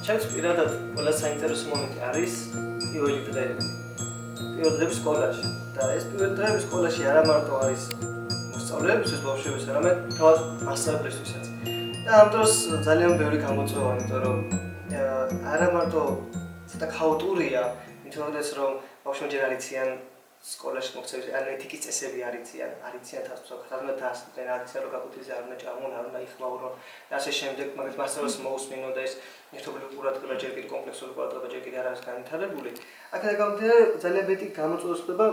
ჩემს პირადად ყველა საინტერესო მომენტი არის პირველი დღეები. პირველი დღეები სკოლაში და ეს პირველი დღეები სკოლაში არა მარტო არის მოსწავლეებისთვის, ბავშვებისთვის, არამედ თავად მასწავლებლისთვისაც. და ამ დროს ძალიან ბევრი გამოწვევა, იმიტომ რომ არა მარტო ცოტა ქაოტურია, იმთომდეს რომ ბავშვები ჯერ არ იციან სკოლაში მოქცევის ან ეთიკის წესები არ იციან თასმენ დაასწრენ, არ იციან რომ გაკუთრიზე არ უნდა ჭამონ, არ უნდა იხმაურონ და ასე შემდეგ, მაგრამ მასწავლებელს მოусმინო და ეს ერთობლივ ყურადღება ჯერ კიდევ კომპლექსური ყურადღება ჯერ კიდევ არ არის განვითარებული. აქედან გამომდინარე ძალიან მეტი გამოწვევა ხდება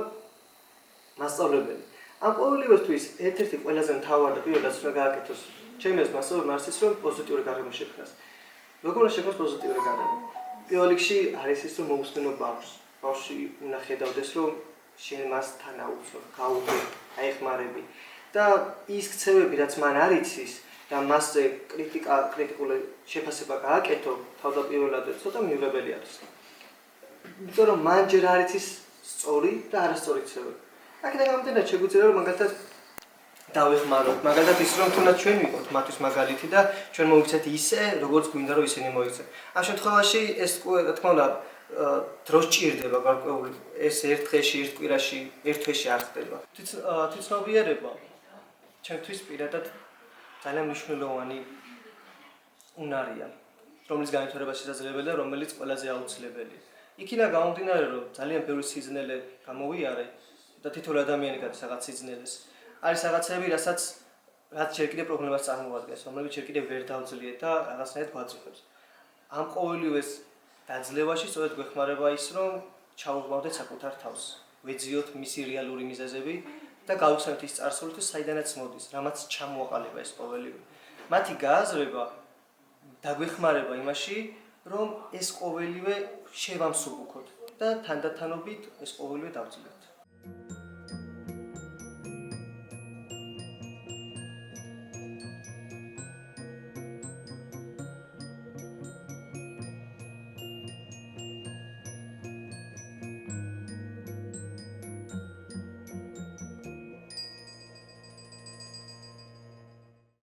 მასწავლებელი. ამ ყოველივესთვის ერთ-ერთი ყველაზე მთავარი და პირველად უნდა გააკეთოს ჩემი აზრით მასწავლებელმა არის ის რომ პოზიტიური გარემო შექმნას. როგორ უნდა შექმნას პოზიტიური გარემო? პირველ რიგში არის ის რომ მოусმინო ბავშვს. ბავშვი უნდა ხედავდეს რომ შენ მას თან აუწევ, გაუძლებ, აეხმარები და ის ქცევები რაც მან არ იცის და მასზე კრიტიკული შეფასება გააკეთო, თავდაპირველად ცოტა მიუღებელია ის. იმიტომ რომ მან ჯერ არ იცის სწორი და არასწორი ქცევები. აქედან გამომდინარე შეგვიძლია რომ მაგალითად დავეხმაროთ, მაგალითად ის რომ თუნდაც ჩვენ ვიყოთ მათთვის მაგალითი და ჩვენ მოვიქცეთ ისე, როგორც გვინდა რომ ისინი მოიქცენ. ამ შემთხვევაში ეს რა თქმა უნდა დროს ჭირდება გარკვეული ეს ერთ დღეში, ერთ კვირაში, ერთ თვეში არ ხდება. თვითცნობიერება ჩემთვის პირადად ძალიან მნიშვნელოვანი უნარია, რომლის განვითარება შესაძლებელია, რომელიც ყველაზე აუცილებელია. იქიდან გამომდინარე, რომ ძალიან ბევრი სიზნელე გამოვიარე და თითოეული ადამიანი გადის რაღაც სიზნელეს. არის რაღაცები, რაც ჯერ კიდევ პრობლემას წარმოადგენს, რომლებიც ჯერ კიდევ ვერ დავძლიეთ და რაღაცნაირად გვაწუხებს. ამ ყოველივეს დაძლევაში სწორედ გვეხმარება ის, რომ ჩავუყმავდეთ საკუთარ თავს, ვეძიოთ მისი რეალური მიზეზები და გავხსენოთ ის წარსულისთვის, საიდანაც მოდის, რამაც ჩამოაყალიბა ეს ყოველივე. მათი გააზრება დაგვეხმარება იმაში, რომ ეს ყოველივე შევამსუბუქოთ და თანდათანობით ეს ყოველივე დავძლიოთ.